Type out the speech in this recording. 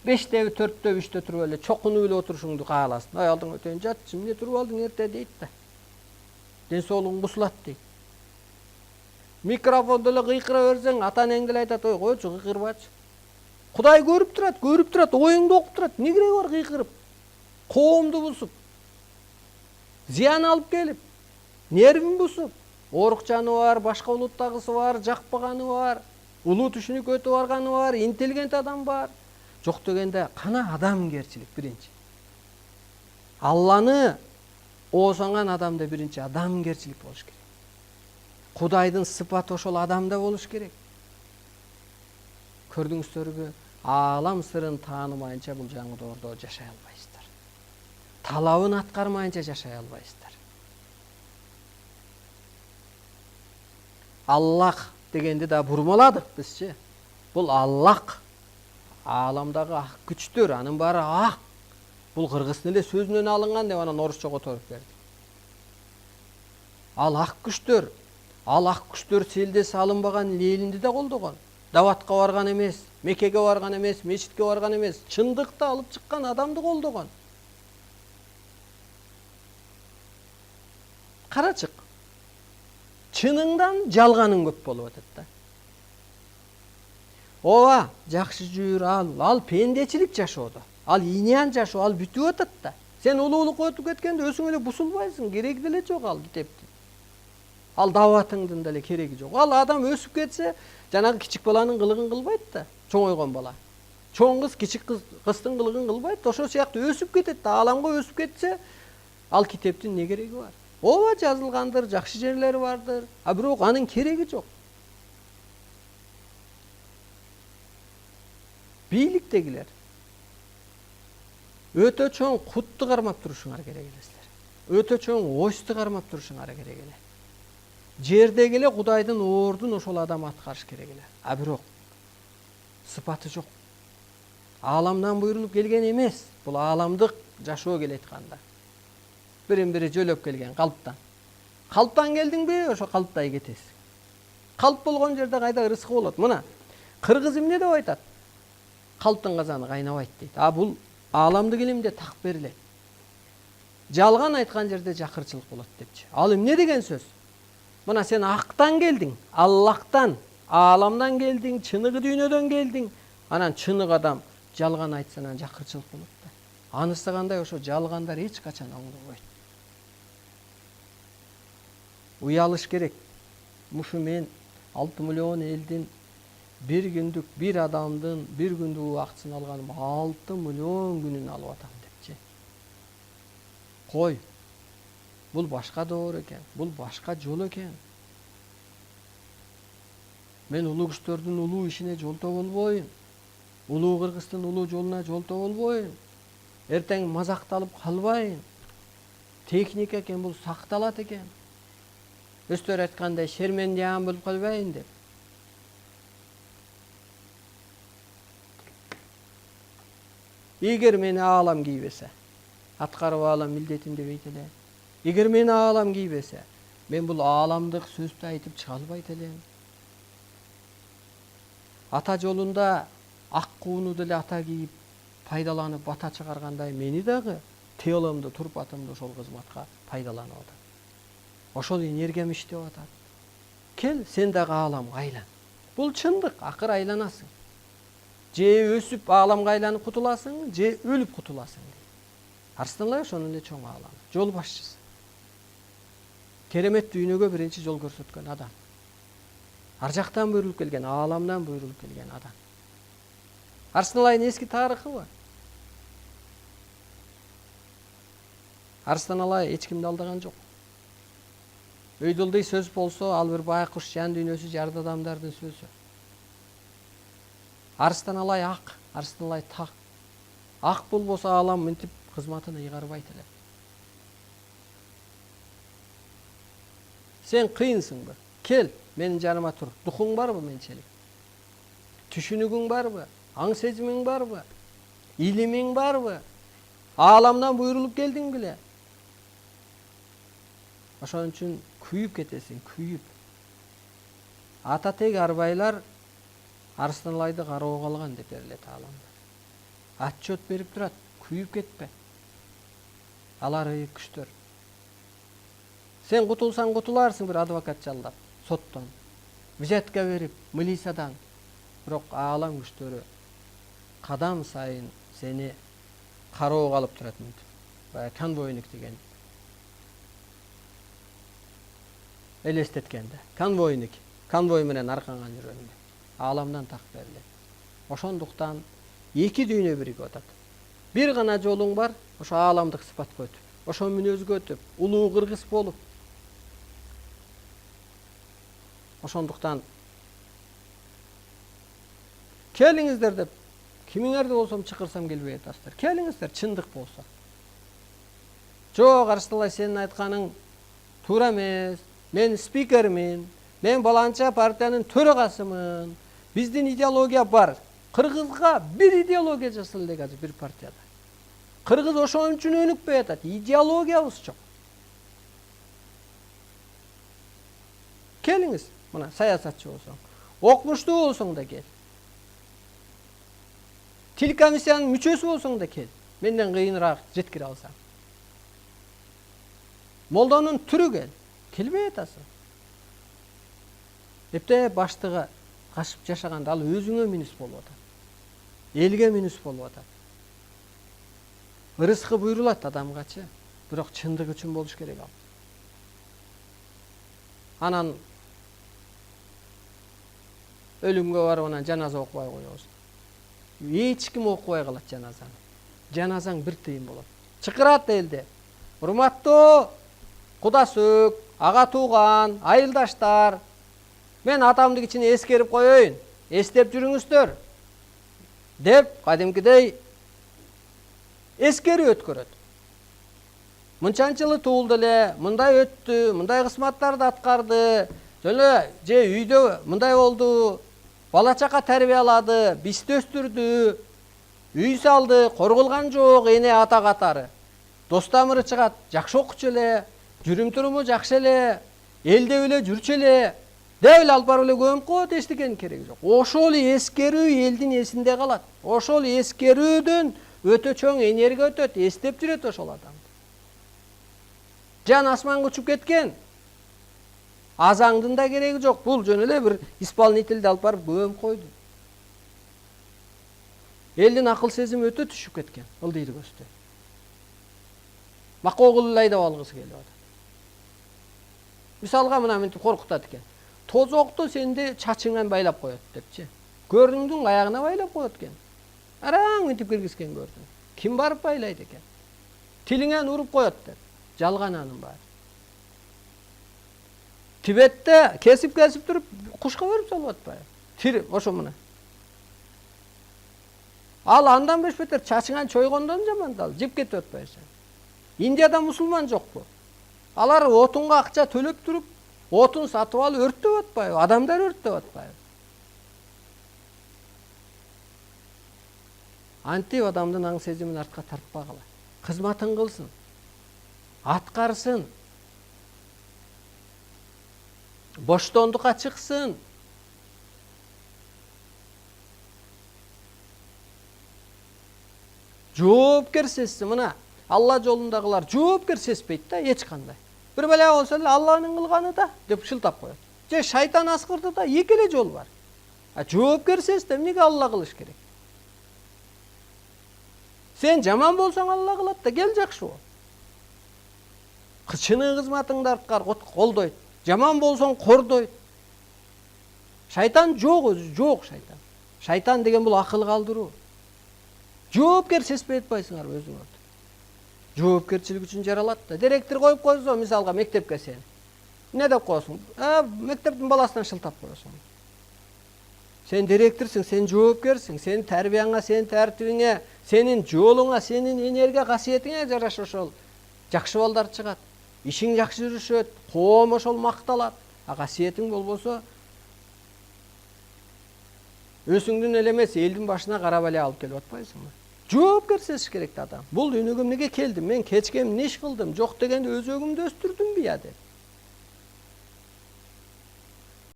5'te, 4'te, 3'te turup эле чокунуп эле отурушуңду кааласын. Ай алдың өтөйүн жатчы, эмне туруп алдың эрте дейт да. Ден соолугуң бузулат дейт. Микрофондо эле кыйкыра берсең, ата-энең деле айтат, ой койчу кыйкырбачы. Кудай көрүп турат, оюңду окуп турат. Эмне кереги бар кыйкырып? Коомду бусуп, зыян алып келип, нервин бусуп, оорукчаны бар, башка улуттагысы бар, жакпаганы бар, улуу түшүнүккө өтүп барганы бар, интеллигент адам бар. Жок дегенде кана адамгерчилик биринчи. Алланы оосоңган адамда биринчи адамгерчилик болуш керек. Кудайдын сыпаты ошол адамда болуш керек. Көрдүңүздөрбү? Аалам сырын таанымайынча бул жаңы жашай албайсыздар. Талабын аткармайынча жашай албайсыздар. Аллах дегенди да бурмаладык бизчи. Бул Аллах. Ааламдагы ак күчтөр, анын баары ак. Бул кыргыздын эле сөзүнөн алынган деп анан орусчага которуп берди. Ал ак күчтөр селде салынбаган лелинди да колдогон. Даватка барган эмес, Меккеге барган эмес, мечитке барган эмес, чындыкты алып чыккан адамды колдогон. Карачык. Чыныңдан жалганың көп болуп атат да. Ооба, жакшы жүр ал пендечилик жашоодо. Ал иниян жашоо, ал бүтүп атат да. Сен улуулукка өтүп кеткенде өзүң эле бусулбайсың, кереги деле жок ал китептин. Ал даватыңдын деле кереги жок. Ал адам өсүп кетсе, жанагы кичик баланын кылыгын кылбайт да, чоңойгон бала. Чоң кыз кичик кыздын кылыгын кылбайт, ошол сыяктуу өсүп кетет да, ааламга өсүп кетсе, ал китептин эмне кереги бар? Ооба, жазылгандыр, жакшы жерлери бардыр, а бирок анын кереги жок. Бийликтегилер өтө чоң кутту кармап турушуңар керек элесиздер. Өтө чоң очту кармап турушуңар керек эле. Жердеги эле Кудайдын ордун ошол адам аткарыш керек эле. А бирок сыпаты жок. Ааламдан буйрулуп келген эмес. Бул ааламдык жашоо келе айтканда. Бирин-бири жөлөп келген калптан. Калптан келдиңби, ошо калптай кетесиң. Калп болгон жерде кайда ырыскы болот? Мына кыргыз эмне деп айтат? Калптын казаны кайнабайт дейт. А бул ааламдык илимде так берилет. Жалган айткан жерде жакырчылык болот депчи. Ал эмне деген сөз? Мына сен актан келдиң, Аллахтан, ааламдан келдиң, чыныгы дүйнөдөн келдиң. Анан чыныгы адам жалган айтса анан жакырчылык болот да. Анысы кандай ошо жалгандар эч качан оңдобойт. Уялыш керек. Мушу мен 6 миллион элдин bir күндүк bir адамдын bir күндүк убактысын алганым 6 миллион күнүн алып атам депчи. Кой. Бул башка доор экен, бул башка жол экен. Мен улуу күчтөрдүн улуу ишине жолто болбойм. Улуу кыргыздын улуу жолуна жолто болбойм. Эртең мазакталып калбайм. Техника экен, бул сакталат экен. Өстөр айткандай шермендиян болуп калбайын деп. Эгер мени аалам кийбесе, аткарып аалам милдетим дебейт эле. Эгер мени аалам кийбесе, мен бул ааламдык сөздү айтып чыга албайт элем. Ата жолунда ак кууну деле ата кийип пайдаланып бата чыгаргандай, мени дагы теломду, турпатымды ошол кызматка пайдаланып атат. Ошол энергиям иштеп атат. Кел, сен дагы ааламга айлан. Бул чындык, акыр айланасың. Же өсүп ааламга айланып кутуласың, же өлүп кутуласың. Арыстанбай ошонун эле чоң аалам, жол башчысы. Керемет дүйнөгө биринчи жол көрсөткөн адам. Ар жактан буйрулуп келген, ааламдан буйрулуп келген адам. Арыстанбайдын эски тарыхы бар. Арыстанбай эч кимди алдаган жок. Өйдөлдөй сөз болсо, ал бир байкуш жан дүйнөсү жарды адамдардын сөзү. Арыстанбай ак, Арыстанбай так. Ак болбосо аалам мынтип кызматын ыйгарбайт эле. Сен кыйынсыңбы? Кел, менин жаныма тур. Духуң барбы менчелик? Түшүнүгүң барбы? Аң сезимиң барбы? Илимиң барбы? Ааламдан буйрулуп келдиң беле? Ошон үчүн күйүп кетесиң, күйүп. Ата тег арбайлар Арыстанбайды кароого алган деп берилет ааламда. отчет берип турат, күйүп кетпе. Алар ыйык күчтөр. Сен кутулсаң кутуларсың бир адвокат жалдап, соттон, взятка берип, милициядан. Бирок аалам күчтөрү кадам сайын сени кароого алып турат мынтип. Баягы конвойник деген элестеткенде. Конвойник, конвой менен арканган жүргөнгө. Ааламдан так берилет. Ошондуктан эки дүйнө биригип атат. Бир гана жолуң бар, ошо ааламдык сыпатка өтүп, ошо мүнөзгө өтүп, улуу кыргыз болуп. Ошондуктан келиңиздер деп, кимиңерди болсом чакырсам келбей атасыздар. Келиңиздер, чындык болсо. Жок, Арысталай, сенин айтканың туура эмес. Мен спикермин, мен баланча партиянын төрагасымын. Биздин идеология бар. Кыргызга бир идеология жасалды эле азыр бир партияда. Кыргыз ошон үчүн өнүкпөй атат. Идеологиябыз жок. Келиңиз, мына саясатчы болсоң, окумуштуу болсоң да кел. Тил комиссиянын мүчөсү болсоң да кел. Менден кыйыныраак жеткире алсаң. Молдонун түрү кел. Келбей атасың. Эпте баштыгы кашып жашаганда ал өзүңө минус болуп атат. Элге минус болуп атат. Ырыскы буйрулат адамгачы, бирок чындык үчүн болуш керек ал. Анан өлүмгө барып анан жаназа окубай коебуз. Эч ким окубай калат жаназаны. Жаназаң бир тыйын болот. Чакырат элде. Урматтуу Куда сөөк, ага тууган, айылдаштар, мен атамдын кичине эскерип коеюн, эстеп жүрүңүздөр деп кадимкидей эскерүү өткөрөт. Мынчанчы жылы туулду эле, мындай өттү, мындай кызматтарды аткарды, же үйдө мындай болду, бала чака тарбиялады, бизди өстүрдү, үй салды, коргулган жок, эне ата катары. Дос тамыры чыгат, жакшы окучу эле, жүрүм туруму жакшы эле, элде эле жүрчү эле, деп эле алып барып эле көмүп коет, эчтекенин кереги жок. Ошол эскерүү элдин эсинде калат. Ошол эскерүүдөн өтө чоң энергия өтөт, эстеп жүрөт ошол адам. Жан асманга учуп кеткен. Азаңдын да кереги жок. Бул жөн эле бир исполнительди алып барып көмүп койду. Элдин акыл сезими өтө түшүп кеткен, ылдыйды көздө. Макогул айдап алгысы келип атат. Мисалга мына мынтип коркутат экен. Тозокту сенди чачыңан байлап коет депчи. Көрүңдүн аягына байлап коет экен. Араң мынтип киргизген көрдүң. Ким барып байлайт экен? Тилиңен уруп коет деп. Жалган анын баары. Тибетте кесип туруп кушка берип салып атпайбы? Тир ошо мына. Ал андан бешбетер чачыңан чойгондон жамандал, жеп кетип атпайсың. Индияда мусулман жокпу? Алар отунга акча төлөп туруп, отун сатып алып өрттөп атпайбы? Адамдар өрттөп атпайбы? Антип адамдын аң сезимин артка тартпагыла. Кызматын кылсын. Аткарсын. Боштондукка чыксын. Жоопкер сезсин, мына Алла жолундагылар жоопкер сезбейт да эч кандай. Бир бала болсо эле Алланын кылганы да деп шылтап коет. Же шайтан аскырды да эки эле жол бар. Жоопкер сезсе эмнеге Алла кылыш керек? Сен жаман болсоң Алла кылат да, кел жакшы бол. Чыны кызматыңды арткар колдойт. Жаман болсоң кордойт. Шайтан жок, өзү жок шайтан. Шайтан деген бул акыл калдыруу. Жоопкер сезбей атпайсыңарбы өзүңөрдү? Жоопкерчилик үчүн жаралат да. Директор коюп койсо, мисалга мектепке сен. Не деп коесуң? Мектептин баласынан шылтап коесуң. Сен директорсуң, сен жоопкерсиң, сенин тарбияңа, сенин тартибиңе, сенин жолуңа, сенин энергия касиетиңе жараша ошол жакшы балдар чыгат. Ишиң жакшы жүрүшөт, коом ошол макталат. Касиетиң болбосо өзүңдүн эле эмес, элдин башына кара бала алып келип атпайсыңбы? Жоопкер сезиш керек адам. Бул дүйнөгө эмнеге келдим? Мен кечке эмне иш кылдым? Жок дегенде өзөгүмдү өстүрдүмбү я деп.